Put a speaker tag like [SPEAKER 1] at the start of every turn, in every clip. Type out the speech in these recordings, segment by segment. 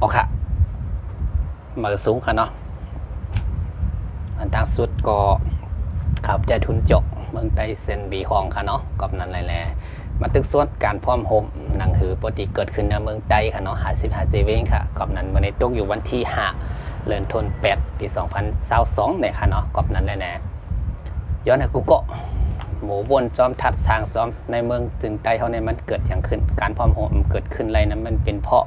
[SPEAKER 1] โอเคมาสูงค่ะเนาะอันดังสุดก็ขับใจทุนจกเมืองไต้เซนบีฮองค่ะเนาะกับนั้นแหละมาตึกส่วนการพร้อมโฮมหนังหือปกติเกิดขึ้นในเมืองไต้ค่ะเนาะ55 เจเวงค่ะกับนั้นวันนี้ตกอยู่วันที่5เดือนธันวาคมปี2022เนี่ยค่ะเนาะกับนั้นแหละย้อนให้กูก็หมูบนจอมทัดสร้างจอมในเมืองจึงไต้เขาในมันเกิดอย่างขึ้นการพร้อมโฮมเกิดขึ้นอะไรนั้นมันเป็นเพราะ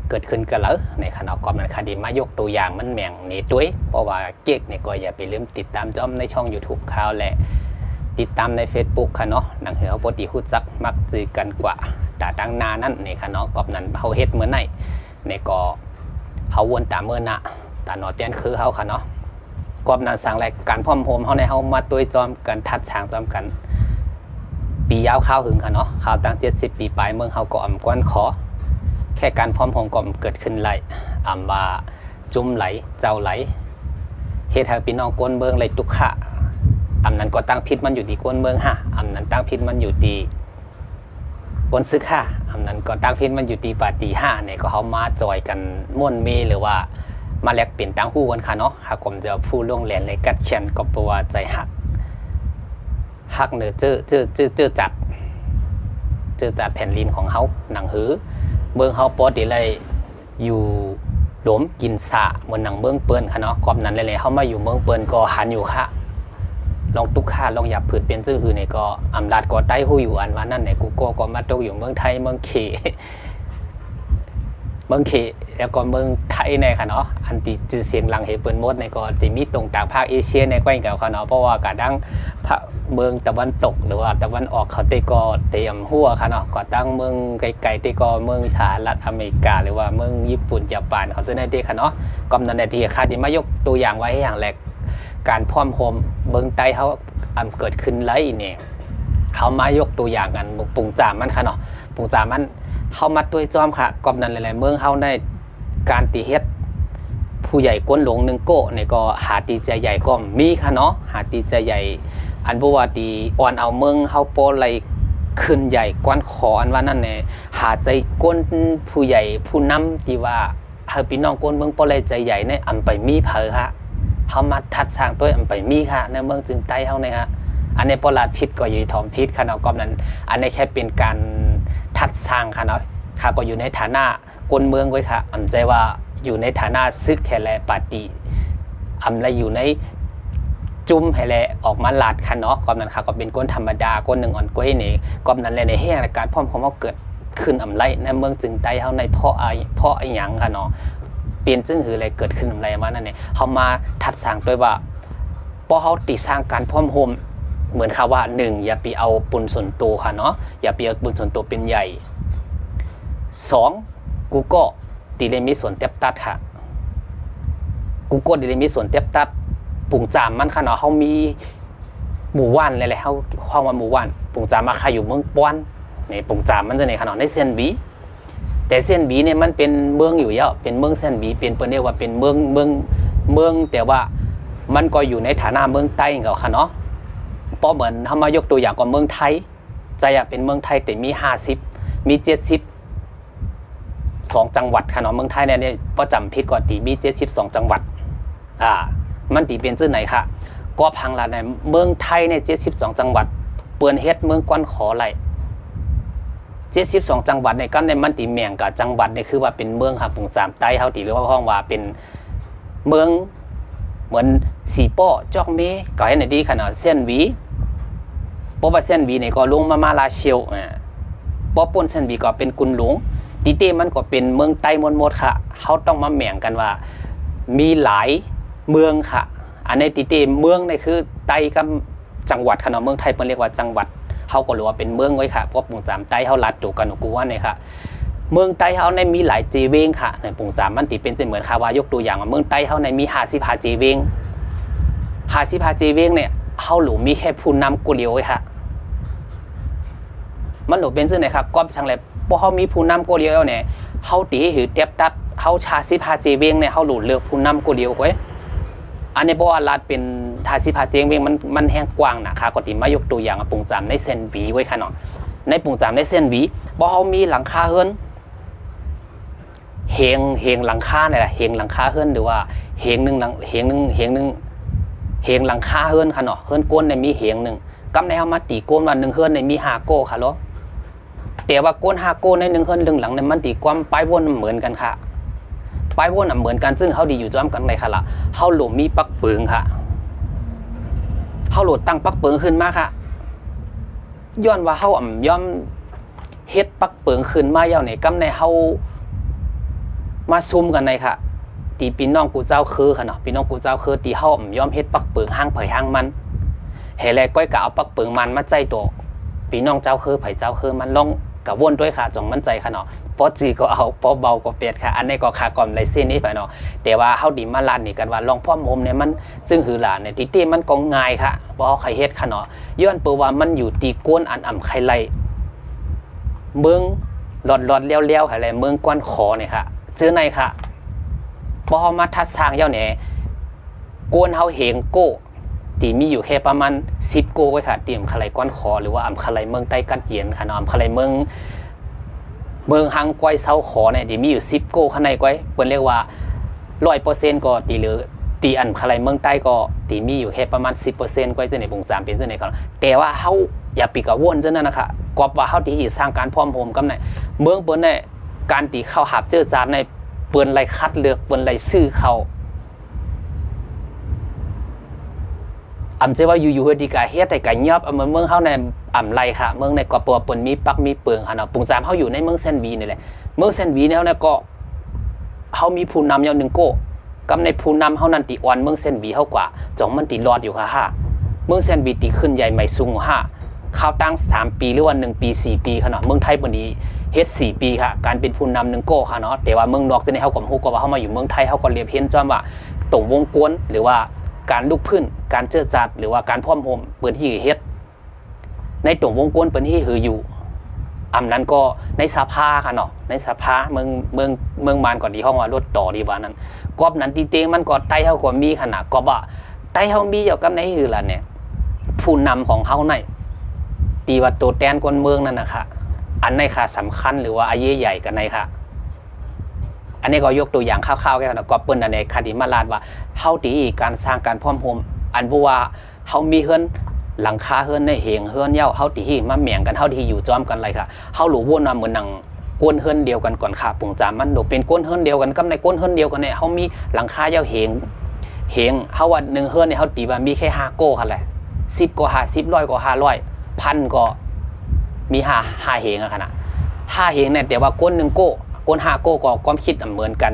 [SPEAKER 1] เกิดขึ้นกันแล้วในขณะกอบนั้นคดีมายกตัวอย่างมันแม่งนี่ด้วยเพราะว่าเก๊กเนี่ยก็อย่าไปลืมติดตามจอมในช่อง YouTube ข่าวและติดตามใน Facebook ค่ะเนาะหนังเหือปกติฮู้จักมักจือกันกว่าแต่ดังนานั่นในค่ะเนาะกอบนั้นเฮาเฮ็ดเหมือนไหนในก็เฮาวนตามเมื่อน่ะตาหนอเตียนคือเฮาค่ะเนาะกอบนั้นสั่งรายการพร้อมโฮมเฮาในเฮามาตัวจอมกันทัดช้างจอมกันปียาวข้าวหึงค่ะเนาะข่าวตั้ง70 ปีปลายเมืองเฮาก็อำกวนขอแค่การพร้อมโฮมก็เกิดขึ้นไหลว่าจุ่มไหลเจ้าไหลเฮ็ดให้พี่น้องก้นเมืองไหลตุกขะนั้นก็ตั้งพิษมันอยู่ที่ก้นเมืองฮะนั้นตั้งพิษมันอยู่ที่ก้นซึกฮะนั้นก็ตั้งพิษมันอยู่ที่ปาตีห้าเนี่ยก็เขามาจอยกันม่วนเมหรือว่ามาแลกเปลี่ยนตั้งหู้กันค่ะเนาะค่ะผมจะพูดล่วงแหลนเลยกัดเชียนก็เพราะว่าใจหักเนื้อเจอจัดแผ่นลินของเขาหนังหือเมืองเขาปอดีเลยอยู่หลวมกินสะเหมือนหนังเมืองเปิ้นค่ะเนาะกอบนั้นเลยเขามาอยู่เมืองเปิ้นก็หันอยู่ค่ะลองตุกข่าลองหยับผืดเป็นชื่อหือเนี่ยก็อำลาดก็ใต้หูอยู่อันว่านั่นเนี่ยกูก็มาตกอยู่เมืองไทยเมืองเขแล้วก็เมืองไทยเนี่ยค่ะเนาะอันที่จือเสียงหลังเฮเปิ้นหมดเนี่ยก็จะมีตรงต่างภาคเอเชียในแกว้งกับเขาเนาะเพราะว่ากระดังเมืองตะวันตกหรือว่าตะวันออกเขาเตก็เตรียมหัวค่ะเนาะก็ตั้งเมืองไกลๆเตก็เมืองสหรัฐอเมริกาหรือว่าเมืองญี่ปุ่นญี่ปุ่นเขาจะได้เตค่ะเนาะกำนันในที่ค่ะที่มายกตัวอย่างไว้ให้อย่างแรกการพร้อมโฮมเมืองไต้เขาเกิดขึ้นไรเนี่ยเขามายกตัวอย่างกันปุ่งจามมันค่ะเนาะปุ่งจามมันเขามาตัวจอมค่ะกำนันหลายๆเมืองเขาในการตีเฮ็ดผู้ใหญ่ก้นหลงหนึ่งโก้เนี่ยก็หาตีใจใหญ่ก็มีค่ะเนาะหาตีใจใหญ่อันบัวตีอ่อนเอาเมืองเฮาโปอะไรขึ้นใหญ่กวนขออันว่านั่นเนี่ยหาใจก้นผู้ใหญ่ผู้นำที่ว่าเฮาพี่น้องก้นเมืองโปอะไรใจใหญ่เนี่ยไปมีเผอค่ะเฮามาทัดสร้างตัวไปมีค่ะในเมืองจึงใต้เฮาเนี่ยฮะอันนี้ปลาดพิษก็อยู่ทอมพิษค่ะเนาะก็นั้นอันนี้แค่เป็นการทัดสร้างค่ะเนาะค่ะก็อยู่ในฐานะก้นเมืองไว้ค่ะใจว่าอยู่ในฐานะซึกแห่แลปาติและอยู่ในจุ่มให้แลออกมาลาดค่ะเนาะกอมนั้นค่ะก็เป็นก้นธรรมดาก้นหนึ่งอ่อนก้อยนี่กอมนั้นเลยในแห่งการพร้อมของเขาเกิดขึ้นไรในเมืองจึงใต้เขาในเพราะไอ้หยังค่ะเนาะเปลี่ยนจึงหืออะไรเกิดขึ้นไรมานั่นเนี่ยเขามาทัดสร้างด้วยว่าเพราะเขาติดสร้างการพร้อมโฮมเหมือนค่ะว่า1อย่าไปเอาปุนส่วนตัวค่ะเนาะอย่าไปเอาปุนส่วนตัวเป็นใหญ่2กูก็ตีเลยมีส่วนเต็บตัดค่ะกูก็ตีเลยมีส่วนเต็บตัดปุ่งจามมันค่ะเนาะเขามีหมู่ว่านอะไรเขาห้องว่าหมู่ว่านปุ่งจามมาค่ะอยู่เมืองป้อนในปุ่งจามมันจะในขนาดในเส้นบีแต่เส้นบีเนี่ยมันเป็นเมืองอยู่เยอะเป็นเมืองเส้นบีเป็นเปิ้นเรียกว่าเป็นเมืองแต่ว่ามันก็อยู่ในฐานะเมืองใต้เขาค่ะเนาะเพราะเหมือนเขามายกตัวอย่างกับเมืองไทยใจอะเป็นเมืองไทยแต่มี50มี70 2จังหวัดค่ะเนาะเมืองไทยเนี่ยประจำพิษก่อนตีมี72จังหวัดมันตีเป็นชื่อไหนค่ะก็พังละในเมืองไทยเนี่ย72จังหวัดเปื้อนเฮ็ดเมืองกวนขอไหล72จังหวัดในกันในมันตีแม่งกับจังหวัดเนี่ยคือว่าเป็นเมืองค่ะปุ่งจามใต้เฮาตีหรือว่าห้องว่าเป็นเมืองเหมือนสีป้อจอกเมก็ให้ในดีค่ะเนาะเส้นหวีเพราะว่าเส้นหวีเนี่ยก็ลงมาลาเชียวเพราะป่นเส้นหวีก็เป็นกุนหลวงตีเต้มันก็เป็นเมืองใต้หมดค่ะเขาต้องมาแม่งกันว่ามีหลายเมืองค่ะอันในตีเต้เมืองนี่คือใต้กับจังหวัดค่ะเนาะเมืองไทยมันเรียกว่าจังหวัดเขาก็รู้ว่าเป็นเมืองไว้ค่ะเพราะปุ่งจามใต้เขาลัดจูกันกูว่าเนี่ยค่ะเมืองใต้เขาในมีหลายจีเวงค่ะในปุ่งจามมันตีเป็นเหมือนค่ะว่ายกตัวอย่างว่าเมืองใต้เขาในมี55จีเวง55จีเวงเนี่ยเขาหลูมีแค่ผู้นำกูเลียวไว้ค่ะมันหลูเป็นซึ่งไหนครับก็ช่างแหละเพราะเขามีผู้นำกูเลียวเนี่ยเขาตีให้หือเทียบตัดเขา55จีเวงเนี่ยเขาหลูเลือกผู้นำกูเลียวไว้อันนี้เพราะว่ารัฐเป็น55จีเวงมันแห้งกว้างนะคะก็ตีมายกตัวอย่างปุ่งจามในเส้นหวีไว้ค่ะเนาะในปุ่งจามในเส้นหวีเพราะเขามีหลังคาเฮือน เฮงหลังคาเนี่ยแหละเฮงหลังคาเฮือนหรือว่าเฮงหนึ่งหลังเฮงหนึ่งเฮงหนึ่งเฮงหลังคาเฮือนค่ะเนาะเฮือนก้นเนี่ยมีเฮงหนึ่งกำในเอามาตีก้นว่า1เฮือนเนี่ยมี5โก้ค่ะล้อแต่ว่าก้น5โก้ใน1เฮือน1หลังเนี่ยมันตีความปลายวนเหมือนกันค่ะปลายวนเหมือนกันซึ่งเขาดีอยู่จ้อมกันเลยค่ะล่ะเขาหลมีปักเปิงค่ะเขาโหลดตั้งปักเปิงขึ้นมาค่ะย้อนว่าเขาย่อมเฮ็ดปักเปิงขึ้นมาเย้าเนี่ยกำในเขามาซุ่มกันในค่ะตีพี่น้องกูเจ้าคือค่ะเนาะพี่น้องกูเจ้าคือตีเขาย่อมเฮ็ดปักเปิงห้างเผยห้างมันเฮแลก้อยกะเอาปักเปิงมันมาใจตัวพี่น้องเจ้าคือไผเจ้าคือมันลองกะวนด้วยค่ะจงมั่นใจค่ะเนาะพอจีก็เอาพอเบาก็เป็ดค่ะอันนี้ก็ขาก่อนไรเส้นนี้ไปเนาะแต่ว่าเฮาดีมาลานนี่กันว่าลองพ่อมเนี่ยมันซึ่งหือหลานเนี่ยติมันก็ง่ายค่ะบ่เอาใครเฮ็ดค่ะเนาะย้อนเปว่ามันอยู่ตีก้นอันใครไล่เมืองหลอดเลี้ยวๆอะไรเมืองก้อนขอเนี่ยค่ะเจอในค่ะพอมาทัดสร้างเย้าเนี่ยโกนเฮาเหงโก้ตีมีอยู่แค่ประมาณ10โก้ไว้ค่ะตีมคลายก้อนขอหรือว่าคลายเมืองใต้กัดเจียนค่ะเนาะคลายเมืองฮังก้อยเซาขอเนี่ยตีมีอยู่10โก้ข้างในก้อยเปิ้นเรียกว่า 100% ก็ตีหรือตีอันคลายเมืองใต้ก็ตีมีอยู่แค่ประมาณ 10% ก้อยจะในวง3เป็นจังได๋ครับแต่ว่าเฮาอย่าปีกะวนจังนั้นนะคะกอบว่าเฮาที่สร้างการพร้อมโฮมกำไหนเมืองเปิ้นเนี่ยการตีเข้าหาบเจอจานในเปิ้นไล่คัดเลือกเปิ้นไล่ซื้อเขาเจ้าว่าอยู่ๆดีกะเฮ็ดแต่กะยอบเมืองเฮาในไรค่ะเมืองในกอปัวเปิ้นมีปักมีเปิงค่ะเนาะปุง3เฮาอยู่ในเมืองเซนวีนี่แหละเมืองเซนวีเนี่ยก็เฮามีผู้นำ1โก้กับในผู้นำเฮานั้นติอ่อนเมืองเซนวีเฮากว่าจ่องมันติรอดอยู่ค่ะเมืองเซนวีติขึ้นใหญ่ใหม่สูงข้าวตั้ง3ปีหรือว่า1ปี4ปีค่ะเนาะเมืองไทยบ่นี้เฮ็ด4ปีค่ะการเป็นผู้นำ1โก้ค่ะเนาะแต่ว่าเมืองนอกจะได้เฮาก็ฮู้ก็ว่าเฮามาอยู่เมืองไทยเฮาก็เรียบเห็นจ้อมว่าตรงวงกวนหรือว่าการลุกพื้นการเจอจัดหรือว่าการพร้อมโฮมเปิ้นที่เฮ็ดในตรงวงกวนเปิ้นที่หืออยู่นั้นก็ในสภาค่ะเนาะในสภาเมืองมานก่อนที่ห้องว่ารถต่อดีว่านั้นกอบนั้นตีเตงมันก็ใต้เฮาก็มีขนาดกอบว่าใต้เฮามีอยู่กับในหือล่ะเนี่ยผู้นำของเฮาในตีว่าตัวแทนคนเมืองนั่นนะคะอันในค่ะสำคัญหรือว่าอายุใหญ่กันในค่ะอันนี้ก็ยกตัวอย่างคร่าวๆแค่นั้นก็เปิ้นในคดีมาลาดว่าเฮาตีการสร้างการพร้อมโฮมอันบ่ว่าเฮามีเฮือนหลังคาเฮือนในเหงเฮือนเย้าเฮาตีมาแหม่งกันเฮาที่อยู่จ้อมกันเลยค่ะเฮาหลู่วนมาเหมือนหนังก้นเฮือนเดียวกันก่อนค่ะปุงจามมันโดเป็นก้นเฮือนเดียวกันกับในก้นเฮือนเดียวกันเนี่ยเฮามีหลังคาเย้าเหงเฮาว่า1เฮือนเนี่ยเฮาตีว่ามีแค่5โก้ค่ะแหละ10ก็50 100ก็500 1,000ก็มี5เหงอะค่ะนะ5เหงเนี่ยแต่ว่าก้น1โก้ก้น5โก้ก็ความคิดเหมือนกัน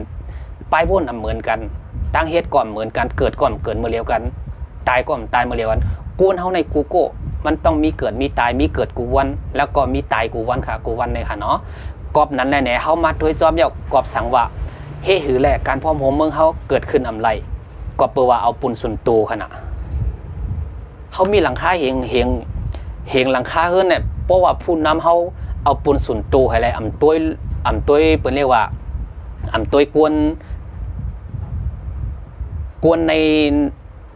[SPEAKER 1] ปลายวนเหมือนกันตั้งเฮ็ดก่อนเหมือนกันเกิดก่อนเกิดมาเดียวกันตายก่อนตายมาเดียวกันกูนเฮาในกูโก้มันต้องมีเกิดมีตายมีเกิดกูวันแล้วก็มีตายกูวันค่ะกูวันเลยค่ะเนาะกอบนั้นแหละเนี่ยเฮามาด้วยจอมเยาะกอบสังว่าเฮ้หือแหละการพร้อมโฮมเมืองเฮาเกิดขึ้นไรก็เปว่าเอาปุ่นส่วนตูขนาดเฮามีหลังคาเหงหลังคาเฮือนเนี่ยเพราะว่าผู้นำเฮาเอาปุ่นส่วนตูให้ไรต้วยเปิ้นเรียกว่าต้วยกวน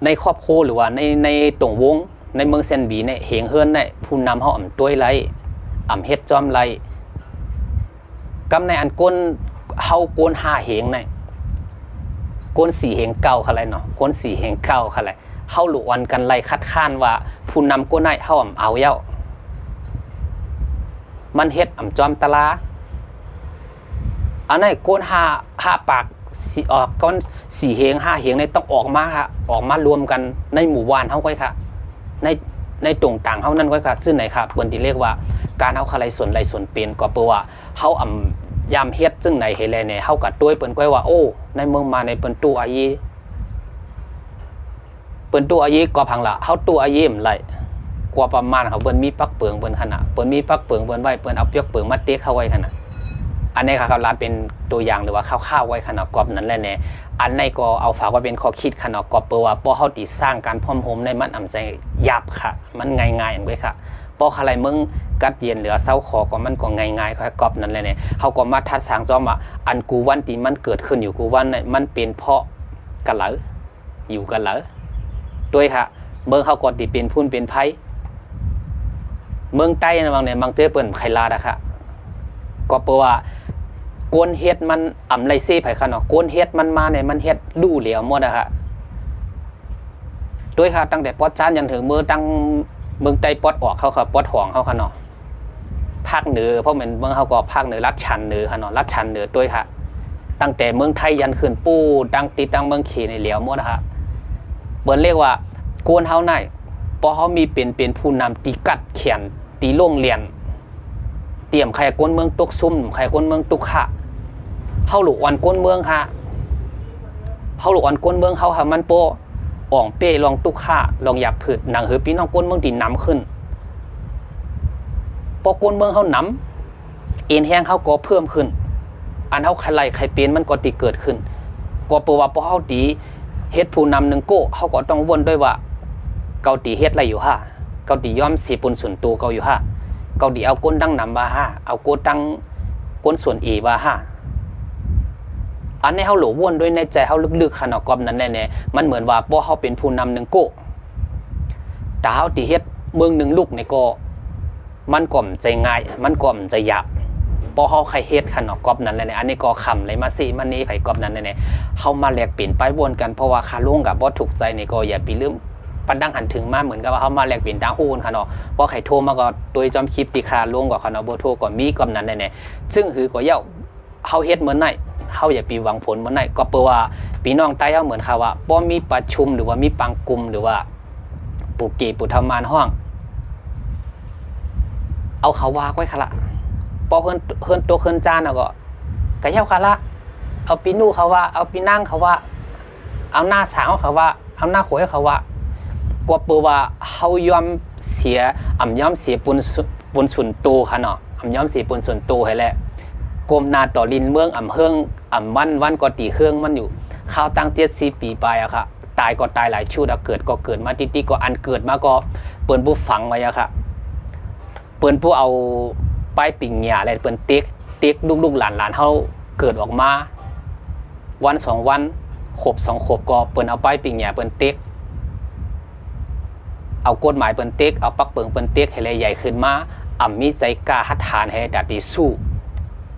[SPEAKER 1] ในครอบครัวหรือว่าในตรงวงในเมืองเซนบีเนี่ยเหงเฮือนเนี่ยผู้นำเฮาต้วยไรเฮ็ดจอมไรกำในอันก้นเฮาก้น5เหงเนี่ยก้น4เหงเก่าค่ะไรเนาะก้น4เหงเก่าค่ะไรเฮาหลวนกันไรคัดค้านว่าผู้นำก้นไหนเฮาเอาเย้ามันเฮ็ดจอมตะลาอันนั้นก้น5ปากก้อน4เหง5เหงในต้องออกมาค่ะออกมารวมกันในหมู่บ้านเฮาก้อยค่ะในตรงต่างเฮานั่นก้อยค่ะซึ่งไหนค่ะเปิ้นที่เรียกว่าการเฮาคลายส่วนไรส่วนเป็นก็เปว่าเฮายามเฮ็ดซึ่งไหนเฮแลเนี่ยเฮาก็ต้วยเปิ้นก้อยว่าโอ้ในเมืองมาในเปิ้นตู้อายีก็พังละเฮาตู้อายีมไรกว่าประมาณเขาเปิ้นมีปักเปิงเปิ้นขนาดเปิ้นมีปักเปิงเปิ้นไว้เปิ้นเอาเปียกเปิงมาเตะเข้าไว้ขนาดอันนี้ครับร้านเป็นตัวอย่างหรือว่าข้าวๆไว้ขนาดกรอบนั้นแหละเนี่ยอันนี้ก็เอาฝากไว้เป็นข้อคิดขนาดกรอบเปว่าป้อเขาติสร้างการพร้อมโฮมในมันใจยับค่ะมันง่ายๆไว้ค่ะป้ออะไรมึงกัดเย็นเหลือเศร้าขอก็มันก็ง่ายๆค่อยกรอบนั้นแหละเนี่ยเขาก็มาทัดสร้างจอมว่าอันกูวันที่มันเกิดขึ้นอยู่กูวันเนี่ยมันเป็นเพราะกันเหรออยู่กันเหรอด้วยค่ะเมืองเขาก็ติเป็นพุ่นเป็นไพ่เมืองใต้นะบางเนี่ยบางเจอเปิ่นไคลาดอะค่ะก็เปว่า กวนเฮ็ดมันอ่ำไรเซ่ไผค่ะเนาะกวนเฮ็ดมันมาเนี่ยมันเฮ็ดดูเหลียวหมดอะค่ะด้วยค่ะตั้งแต่ปอดจานยันถึงมือตั้งเมืองใต้ปอดออกเขาค่ะปอดห่องเขาค่ะเนาะภาคเหนือเพราะเหมือนเมืองเขาก็ภาคเหนือรัดชันเหนือค่ะเนาะรัดชันเหนือด้วยค่ะตั้งแต่เมืองไทยยันขึ้นปูตั้งติดตั้งเมืองขี่ในเหลียวหมดนะคะเปิ้นเรียกว่ากวนเฮาในพอเขามีเป็นผู้นำตีกัดเขียนตีโรงเรียนเตรียมใครกวนเมืองตุกซุ่มใครกวนเมืองตุกขะเฮาหลุกวันกวนเมืองค่ะเฮาหลุกวันกวนเมืองเฮาค่ะมันโปอ่องเป้ลองตุกขะลองหยับผืดหนังเหือพี่น้องกวนเมืองตีน้ำขึ้นพอกวนเมืองเฮาน้ำเอ็นแห้งเฮาก็เพิ่มขึ้นอันเฮาใครไล่ใครเป็นมันก็ตีเกิดขึ้นก็เปว่าพอเฮาตีเฮ็ดผู้นำหนึ่งโก้เฮาก็ต้องวนด้วยว่าเกาตีเฮ็ดอะไรอยู่ฮะเกาตีย่อมสีปุ่นส่วนตัวเกาอยู่ฮะเกาตีเอาก้นดังนำว่าฮะเอาก้นดังก้นส่วนอีว่าฮะอันนี้เฮาหลงวนด้วยในใจเฮาลึกๆขนาดกอมนั้นแน่ๆมันเหมือนว่าพอเฮาเป็นผู้นำหนึ่งโก้แต่เฮาตีเฮ็ดเมืองหนึ่งลูกในก็มันก่อมใจง่ายมันก่อมใจหยาบพอเฮาใครเฮ็ดขนาดกอบนั้นแน่ๆอันนี้ก็คำเลยมาสิมันนี้ไผกอบนั้นแน่ๆเฮามาแลกเปลี่ยนไปวนกันเพราะว่าคาลุงกับบ่ถูกใจนี่ก็อย่าไปลืมปันดังหันถึงมาเหมือนกับว่าเฮามาแลกเปลี่ยนทางฮู้ค่ะเนาะพอใครโทรมาก็โดยจอมคลิปที่คาลุงก็ค่ะเนาะบ่โทรก็มีกอบนั้นแน่ๆซึ่งหือก็เย้าเฮาเฮ็ดเหมือนไหนเฮาอย่าไปหวังผลเหมือนไหนก็เปว่าพี่น้องใต้เฮาเหมือนค่ะว่าบ่มีประชุมหรือว่ามีปังกลุ่มหรือว่าปุกีปุธรรมานห้องเอาเขาว่าไว้ค่ะละพอเฮิรนตัวเฮิรนจานก็กะเย้าค่ะละเอาปีนู่เขาว่าเอาปีนั่งเขาว่าเอาหน้าสาวเขาว่าเอาหน้าโขยเขาว่ากว่าเปว่าเฮายอมเสียยอมเสียปุนส่วนตัวค่ะเนาะยอมเสียปุนส่วนตัวให้แหละกรมนาต่อลินเมืองเฮืองวันก็ตีเครื่องมันอยู่ข้าวตั้ง70 ปีไปอะค่ะตายก็ตายหลายชุดเกิดก็เกิดมาติก็อันเกิดมาก็เปิ้นผู้ฝังไว้อะค่ะเปิ้นผู้เอาป้ายปิ่งหญ้าอะไรเปิ้นเต็กลูกหลานเฮาเกิดออกมาวัน2 วันขบ2 ขบก็เปิ้นเอาป้ายปิ่งหญ้าเปิ้นเต็กเอากฎหมายเปิ้นเต็กเอาปักเปิงเปิ้นเต็กให้ใหญ่ขึ้นมามีใจกล้าหัดทานให้ตาตีสู้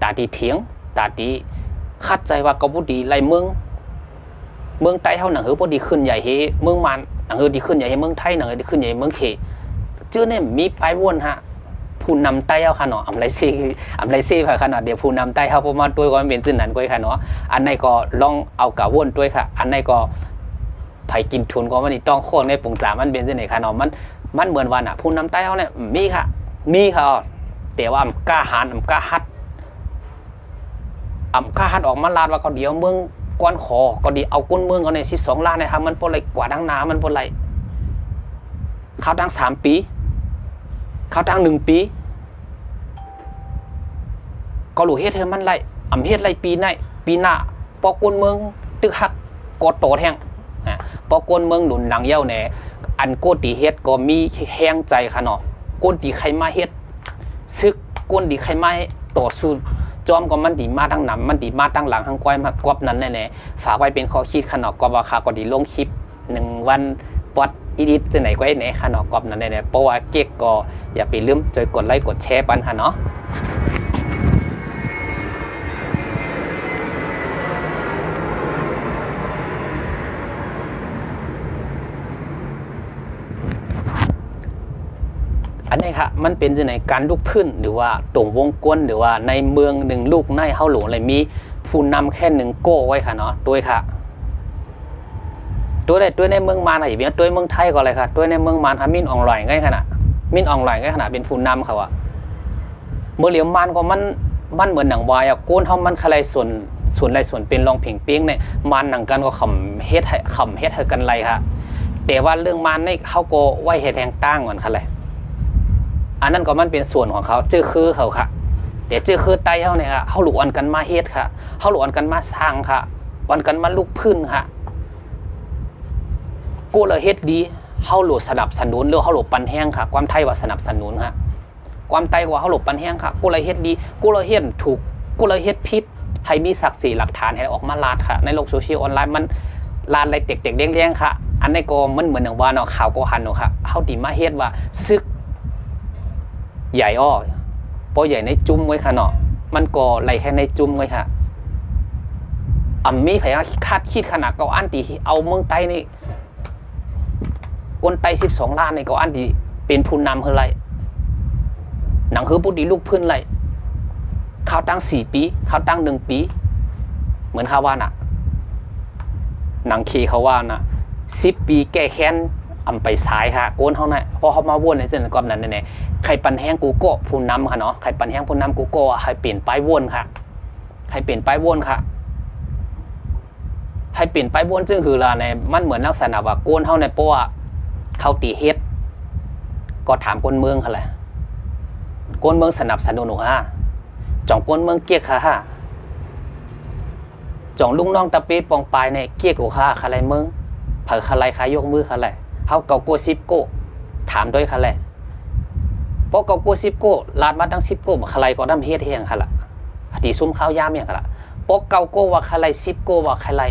[SPEAKER 1] ตาตีเถียงตาตีคัดใจว่าก็บ่ดีไล่เมืองใต้เฮาหนังเฮอบ่ดีขึ้นใหญ่เฮเมืองมันหนังเฮอดีขึ้นใหญ่เฮเมืองไทยหนังเฮอดีขึ้นใหญ่เมืองเขจื้อเนี่ยมีปลายวนฮะผู้นำใต้เฮาค่ะเนาะอำไรซี่ค่ะค่ะเนาะเดี๋ยวผู้นำใต้เฮาบ่มาด้วยก็เป็นซื่อนั้นก้อยค่ะเนาะอันไหนก็ลองเอากะวนด้วยค่ะอันไหนก็ไผกินทุนก็มันนี่ต้องโคตรในปงจามันเป็นจังได๋ค่ะเนาะมันเหมือนว่าน่ะผู้นำใต้เฮาเนี่ยมีค่ะแต่ว่ากล้าหาญกล้าฮัดออกมาลาดว่าเขาเดี๋ยวเมืองกวนขอก็ดีเอาก้นเมืองเอาใน12 ล้านนะครับมันบ่ไหลกว่าดังนามันบ่ไหลเขาดัง3 ปีเขาดัง1 ปีก็หลู่เฮ็ดให้มันไหลเฮ็ดไหลปีหน้าปอกก้นเมืองตึกหักกดโตแห้งปอกก้นเมืองหนุนหลังเย้าแหน่อันโกตีเฮ็ดก็มีแห้งใจค่ะเนาะก้นตีใครมาเฮ็ดซึกก้นตีใครมาต่อสู้จอมก็มันดีมาทั้งนำมันดีมาทั้งหลังทั้งก้อยมากอบนั้นแน่ๆฝากไว้เป็นข้อคิดขนาดกอบว่าค่ะก็ดีลงคลิป1 วันปอดอีดิทจะไหนก็ไหนขนาดกอบนั้นแน่ๆเพราะว่าเก๊กก็อย่าไปลืมจอยกดไลค์กดแชร์ปันค่ะเนาะอันนี้ค่ะมันเป็นในการลุกพื้นหรือว่าตรงวงกลมหรือว่าในเมือง1 ลูกในเฮาหลวงอะไรมีผู้นำแค่1 โก้ไว้ค่ะเนาะด้วยค่ะด้วยในเมืองมานอะไรอย่างด้วยเมืองไทยก็อะไรค่ะด้วยในเมืองมานมินออนไลน์ง่ายขนาดเป็นผู้นำค่ะว่าเมื่อเหลียวมานก็มันเหมือนหนังวายโกนเฮามันอะไรส่วนไรส่วนเป็นรองเพ่งเปี้ยงเนี่ยมันหนังกันก็ขำเฮ็ดให้กันไรค่ะแต่ว่าเรื่องมานนี่เขาก็ไว้เฮ็ดแทงตั้งก่อนค่ะเลยอันนั้นก็มันเป็นส่วนของเขาจื้อคือเขาค่ะแต่จื้อคือไตเขาเนี่ยค่ะเขาหลุอันกันมาเฮ็ดค่ะเขาหลุอันกันมาสร้างค่ะอันกันมาลุกพื้นค่ะกูเลยเฮ็ดดีเขาหลุสนับสนุนหรือเขาหลุปันแห้งค่ะความไทยว่าสนับสนุนค่ะความไตว่าเขาหลุปันแห้งค่ะกูเลยเฮ็ดดีกูเลยเฮ็ดถูกกูเลยเฮ็ดผิดให้มีศักดิ์ศรีหลักฐานให้ออกมาลาดค่ะในโลกโซเชียลออนไลน์มันลาดอะไรเด็กๆเลี้ยงๆค่ะอันนี้ก็มันเหมือนอย่างว่าเนาะข่าวก็หันเนาะค่ะเขาดีมาเฮ็ดว่าซึกใหญ่อ้อเพราะใหญ่ในจุ้มไว้ค่ะเนาะ มันก็ไหลแค่ในจุ่มเลยค่ะมีพยาคาดคิดขนาดเกาอันตีเอาเมืองไต้นี่คนไต้12 ล้านในเกาอันตีเป็นผู้นำเท่าไรหนังฮือปุดีลูกพื้นไรเขาตั้ง4 ปีเขาตั้ง1 ปีเหมือนเขาว่าน่ะหนังเคเขาว่าน่ะ10 ปีแก้แค้นไปสายค่ะโกนเขาเนี่ยพอเขามาวนในเส้นกรอบนั้นเนี่ยใครปันแห้งกูโก้ผู้นำค่ะเนาะใครปันแห้งผู้นำกูโก้ให้เปลี่ยนป้ายวนค่ะให้เปลี่ยนป้ายวนค่ะให้เปลี่ยนป้ายวนซึ่งคือละในมันเหมือนลักษณะว่าโกนเขาในเพราะว่าเขาตีเฮ็ดก็ถามคนเมืองค่ะแหละคนเมืองสนับสนุนหนูฮะจ่องคนเมืองเกียกค่ะจ่องลุงน้องตะปีปองปลายในเกียกกูค่ะอะไรเมืองเผออะไรขายกมือค่ะแหละเขาเกาโก้10 โก้ถามด้วยค่ะแหละเพราะเกาโก้10 โก้ลาดมาตั้ง10 โก้อะไรก็ดำเฮ็ดแห้งค่ะละตีซุ้มข้าวยามอย่างค่ะละเพราะเกาโก้ว่าอะไร10 โก้ว่าอะไร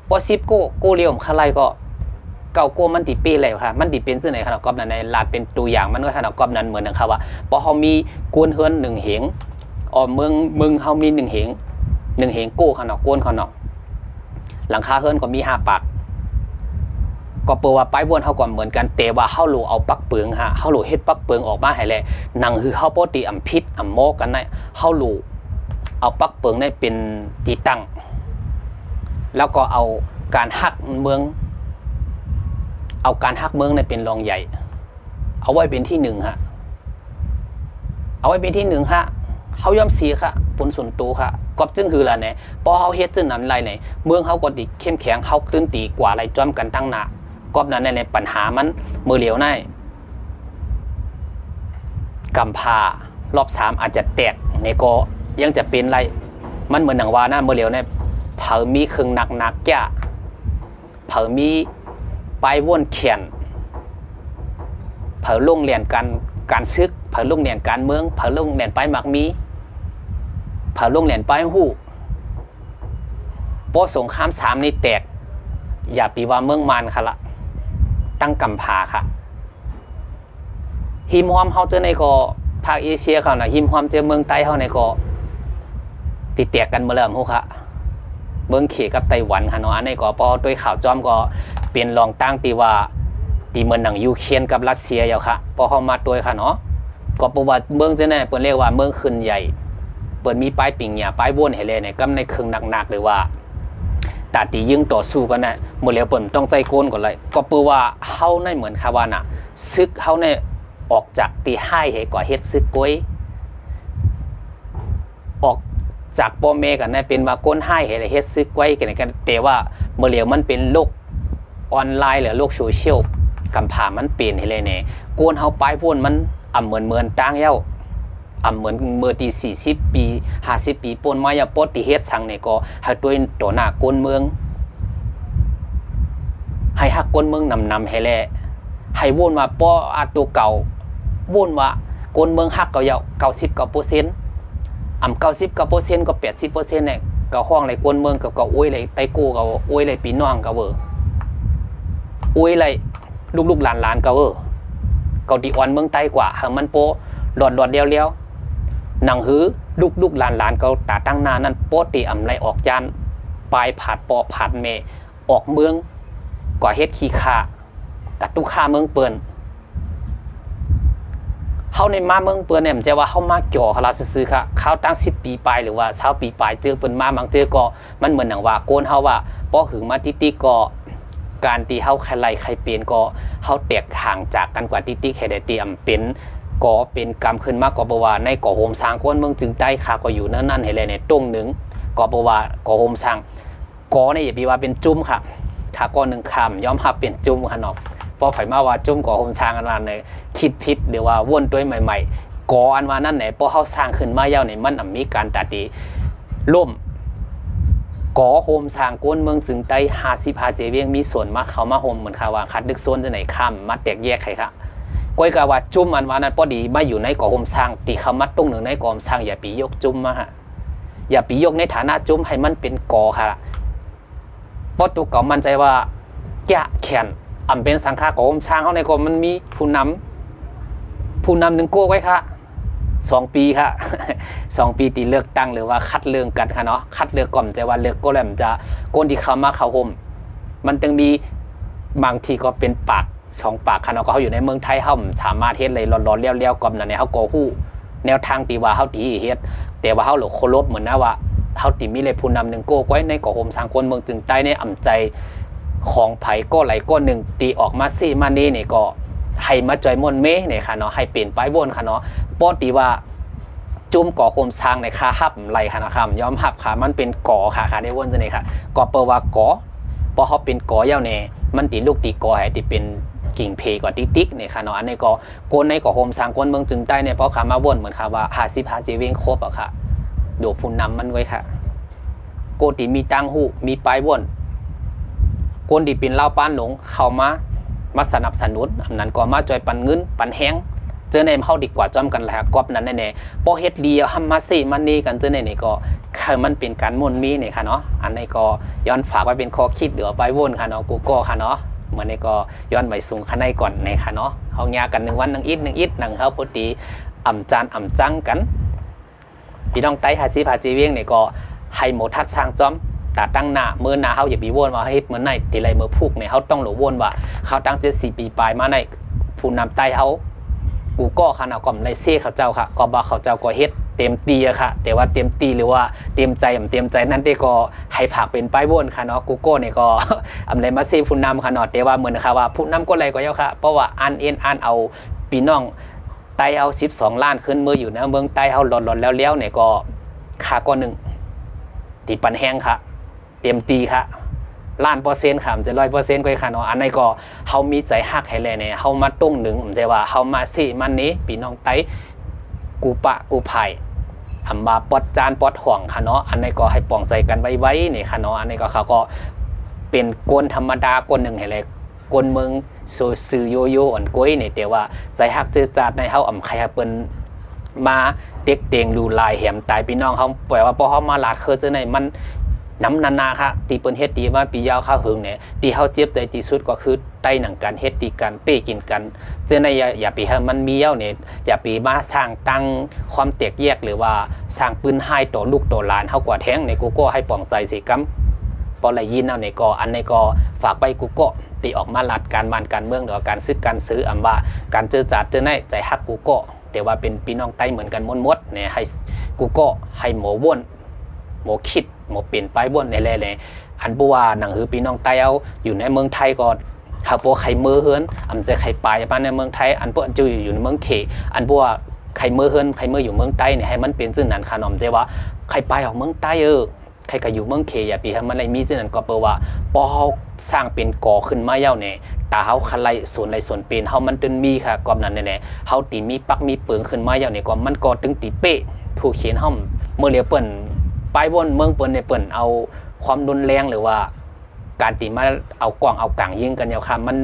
[SPEAKER 1] เพราะ10 โก้โก้เลี้ยวอะไรก็เกาโก้มันตีปีเลยค่ะมันตีเป็นซึ่งไหนขนาดกอบนั้นในลาดเป็นตัวอย่างมันก็ขนาดกอบนั้นเหมือนนะครับว่าเพราะเขามีกวนเฮือน1 เหงเมืองเขามี1 เหงโก้ขนาดกวนขนาดหลังคาเฮือนก็มี5 ปากก็เปิดว่าป้ายวนเขาก่อนเหมือนกันแต่ว่าเขาหลูเอาปักเปืองฮะเขาหลูเฮ็ดปักเปืองออกมาให้แลหนังคือเขาปกติพิษโมกันได้เขาหลูเอาปักเปืองได้เป็นตีตั้งแล้วก็เอาการหักเมืองในเป็นรองใหญ่เอาไว้เป็นที่1ฮะเอาไว้เป็นที่1ฮะเขาย่อมเสียค่ะผลส่วนตัวค่ะก็จึงคือละเนี่ยพอเขาเฮ็ดจึงนั้นไรเนี่ยเมืองเขาก็ติเข้มแข็งเขาตื้นตีกว่าไรจ้อมกันตั้งหน้ากอบนั้นในปัญหามันมือเหลียวในกำพารอบ3อาจจะแตกในก็ยังจะเป็นไรมันเหมือนหนังวานะมือเหลียวในเผามีเครื่องหนักแก่เผามีปลายว่นเขียนเผาลุ่งเรียนการซึกเผาลุ่งเรียนการเมืองเผาลุ่งเรียนปลายหมักมีเผาลุ่งเรียนปลายหู้โป้สงคราม3นี่แตกอย่าปีว่าเมืองมันค่ะละตั้งกำพาค่ะหิมหอมเขาเจอในก็ภาคเอเชียเขานะหิมหอมเจอเมืองใต้เขาในก็ติดแตกกันเมื่อเริ่มฮู้ค่ะเมืองเขกับไต้หวันค่ะเนาะอันนี้ก็พอด้วยข่าวจ้อมก็เป็นรองตั้งตีว่าตีเมืองหนังยูเครนกับรัสเซียอยู่ค่ะพอเขามาด้วยค่ะเนาะก็ประวัติเมืองเจอในเปิดเรียกว่าเมืองขึ้นใหญ่เปิดมีป้ายปิ่งหยาป้ายวนให้เลยเนี่ยก็ในเครื่องหนักๆหรือว่าตาตียิงต่อสู้กันนะหมดแล้วเปิ่นต้องใจโกนก่อนเลยก็เปื่อว่าเฮาในเหมือนคาว่าน่ะซึกเฮาในออกจากตีให้ให้ก่อเฮ็ดซึกก้อยออกจากพ่อแม่กันนะเป็นว่าก้นให้ให้เฮ็ดซึกก้อยกันแต่ว่าเมื่อแล้วมันเป็นโลกออนไลน์หรือโลกโซเชียลกำพามันเปลี่ยนให้เลยเนี่ยโกนเฮาปลายพ่นมันเหมือนตั้งเย้าเหมือนเมื่อตี40 ปี50 ปีป่นมาอย่าปดตีเฮ็ดสังเนี่ยก็ให้ตัวต่อหน้าก้นเมืองให้ฮักก้นเมืองนำให้แลให้วนว่าป้ออาตัวเก่าวนว่าก้นเมืองฮักเก่าเยา99% 99% ก็ 80% เนี่ยก็ห้องเลยก้นเมืองก็อุ้ยเลยไตโก้ก็อุ้ยเลยปีน้องก็เวออุ้ยเลยลูกๆหลานก็เวอเกาดีอ่อนเมืองใต้กว่าหางมันโปหลอดเดียวหนังหือลูกหลานเขาตาตั้งหน้านั้นโป๊ตีไรออกจานปลายผาดปอผาดเมออกเมืองก่อเฮ็ดขี้ข่ากัดตุข่าเมืองเปิ้นเฮาในมาเมืองเปิ้นเนี่ยมันจะว่าเฮามาจ่อคลาซื่อๆค่ะเขาตั้ง10 ปีปลายหรือว่า20 ปีปลายเจอเปิ้นมาบางเจอก็มันเหมือนหนังว่าโกนเฮาว่าป้อหึงมาติก็การตีเฮาใครไล่ใครเปลี่ยนก็เฮาแตกห่างจากกันกว่าติแค่ได้เตรียมเป็นก็เป็นกรรมขึ้นมากกว่าบ่ว่าในก่อโฮมสร้างก้นเมืองจึงใต้ค่ะก็อยู่นั่นให้เลยในตรงหนึ่งก็บ่ว่าก่อโฮมสร้างก่อเนี่ยอย่าไปว่าเป็นจุ้มค่ะถ้าก้อนหนึ่งคำย้อมหับเป็นจุ้มค่ะเนาะพอไผมาว่าจุ้มก่อโฮมสร้างอันว่าในคิดผิดหรือว่าวนด้วยใหม่ๆก่ออันว่านั่นไหนพอเฮาสร้างขึ้นมาเย้าเนี่ยมันมีการตัดตีล่มก่อโฮมสร้างก้นเมืองจึงใต้55เจเวียงมีส่วนมาเข้ามาโฮมเหมือนค่ะว่าคัดดึกโซนจะไหนข้ามมาแตกแยกใครค่ะก้อยกะว่าจุ่มอันว่านั้นพอดีมาอยู่ในก่อโฮมสร้างตีเขามัดตรงหนึ่งในก่อโฮมสร้างอย่าปียกจุ่มมาฮะอย่าปียกในฐานะจุ่มให้มันเป็นก่อค่ะเพราะตัวเก่ามั่นใจว่าแก่แขนเป็นสังฆาก่อโฮมสร้างเขาในก่อมันมีผู้นำ1 โก้ไว้ค่ะ 2 ปีค่ะ 2 ปีตีเลือกตั้งหรือว่าคัดเลือกกันค่ะเนาะคัดเลือกก่อนแต่ว่าเลือกก็แหลมจะคนที่เข้ามาเข้าห่มมันจึงมีบางทีก็เป็นปาก2 ปากค่ะเนาะก็เขาอยู่ในเมืองไทยเขาสามารถเฮ็ดเลยร้อนๆเลี้ยวๆก่อนนั่นเนี่ยเขาก็ฮู้แนวทางตีว่าเขาตีเฮ็ดแต่ว่าเขาหลงเคารพเหมือนนะว่าเขาตีมีเลยผู้นำหนึ่งโก้ไว้ในก่อห่มสร้างคนเมืองจึงใต้ในอ่ำใจของไผก็ไหลก็หนึ่งตีออกมาซี่มานี่เนี่ยก็ให้มาจอยมนเมเนี่ยค่ะเนาะให้เปลี่ยนไปวนค่ะเนาะปอตีว่าจุ่มก่อโคมสร้างในคาหับไหลค่ะนะครับย้อมหับค่ะมันเป็นก่อค่ะได้วนจะนี่ค่ะก่อเปว่าก่อพอเขาเป็นก่อเย้าเนี่ยมันตีลูกตีก่อให้ตีเป็นกิ่งเพก่อติ๊กเนี่ยค่ะเนาะอันนี้ก็โกนในก่อโคมสร้างคนเมืองจึงใต้เนี่ยเพราะขามาวนเหมือนค่ะว่า50 เจเวงครบอะค่ะดูผู้นำมันไว้ค่ะโกตีมีตังหูมีปลายวนคนที่เป็นเล่าป้านหลงเข้ามาสนับสนุนอันนั้นก็มาจอยปันเงินปันแห้งเจอในเขาดีกว่าจอมกันแหละกอบนั้นแน่ๆพอเฮ็ดดีทำมาสิมันนี่กันเจอในนี่ก็คือมันเป็นการมุ่นมีเนี่ยค่ะเนาะอันนี้ก็ย้อนฝากไว้เป็นข้อคิดเดี๋ยวไปวนค่ะเนาะกูก็ค่ะเนาะเหมือนนี้ก็ย้อนไปสูงข้างในก่อนในค่ะเนาะเขาแยกกัน1 วัน1 อิดหนังเขาพอดีอ่ำจานอ่ำจังกันพี่น้องไต้50 เจเวียงเนี่ยก็ให้หมทัดสร้างจอมแต่ตั้งหน้าเมื่อหน้าเขาอย่าไปวนว่าให้เหมือนในทีไรเมื่อพูกเนี่ยเขาต้องหลวนว่าเขาตั้ง74 ปีปลายมาในผู้นำไต้เขากูก็ค่ะนะก็ไม่เซ่เขาเจ้าค่ะก็บอกเขาเจ้าก็เฮ็ดเต็มตีอะค่ะแต่ว่าเต็มตีหรือว่าเต็มใจนั่นได้ก็ให้ผักเป็นป้ายวนค่ะเนาะกูก็เนี่ยก็อำไรมาเซ่ผู้นำค่ะเนาะแต่ว่าเหมือนค่ะว่าผู้นำก็อะไรก็เยอะค่ะเพราะว่าอ่านเอาพี่น้องไต้เอา12 ล้านขึ้นมืออยู่นะเมืองไต้เอาหลอนแล้วเนี่ยก็ค่าก็หนึ่งตีปันแห้งค่ะเต็มตีค่ะ1,000,000%ค่ะมันจะ100%ก็ค่ะเนาะอันนี้ก็เขามีใจฮักให้เลยเนี่ยเขามาตุ้งหนึ่งมันจะว่าเขามาสิมันนี้พี่น้องไต้กูปะกูไผ่ทำมาปอดจานปอดห่วงค่ะเนาะอันนี้ก็ให้ปองใจกันไว้นี่ค่ะเนาะอันนี้ก็เขาก็เป็นกวนธรรมดากวนหนึ่งให้เลยกวนเมืองสื่อโยอันก้อยเนี่ยแต่ว่าใจฮักเจอจาดในเขาอ่ำใครเปิ้นมาเด็กเตียงรูลายแหมตายพี่น้องเขาปล่อยว่าพอเขามาลาดเคยเจอในมันน้ำนาค่ะตีเปิ้นเฮ็ดดีมาปียาวข้าวหึงเนี่ยตีเฮาเจ็บใจที่สุดก็คือใต้หนังกันเฮ็ดดีกันเป้กินกันเจอในอย่าไปให้มันมีเย้าเนี่ยอย่าไปมาสร้างตั้งความแตกแยกหรือว่าสร้างปืนให้ต่อลูกต่อหลานเฮากว่าแท้งในกูก็ให้ปองใจสิกำพอได้ยินเอาเนี่ยก็อันนี้ก็ฝากไปกูก็ตีออกมาลัดการบ้านการเมืองหรือการซื้ออำว่าการเจอจัดเจอในใจฮักกูก็แต่ว่าเป็นพี่น้องใต้เหมือนกันมดเนี่ยให้กูก็ให้หมอว่นหมอคิดหมอเปลี่ยนไปบ่นในแร่ๆอันบัวหนังหือพี่น้องไต้เอาอยู่ในเมืองไทยก็ถ้าพวกใครมือเฮือนอำจะใครปลายบ้านในเมืองไทยอันพวกจะอยู่ในเมืองเขอันบัวใครมือเฮือนใครมืออยู่เมืองไต้เนี่ยให้มันเป็นซื่อนั้นขนมใจว่าใครปลายออกเมืองไต้ใครก็อยู่เมืองเขอย่าปีให้มันอะไรมีซื่อนั้นก็เปว่าพอเขาสร้างเป็นก่อขึ้นมาเย้าเนี่ยตาเขาคันไรส่วนไรส่วนเป็นเขามันตึนมีค่ะกอมนั้นแน่ๆเขาตีมีปักมีเปิงขึ้นมาเย้าเนี่ยก็มันก็ตึงตีเป๊ะผู้เขียนห้องเมื่อเรียเปิ้นไปวนเมืองเปิ้นในเปิ้นเอาความรุนแรงหรือว่าการตีมาเอากว้างเอากลางยิงกันเนี่ยค่ะมัน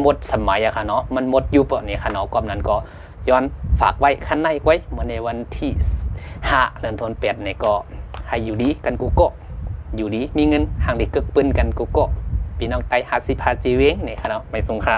[SPEAKER 1] หมดสมัยอะค่ะเนาะมันหมดยุคนี่ค่ะเนาะกอมนั้นก็ย้อนฝากไว้ขั้นในไว้เมื่อในวันที่5 เดือนธันวาคมเนี่ยก็ให้อยู่ดีกันกูก็อยู่ดีมีเงินห่างดีกึกปืนกันกูก็พี่น้องไต้50 เจเวงเนี่ยค่ะเนาะไม่สงค่ะ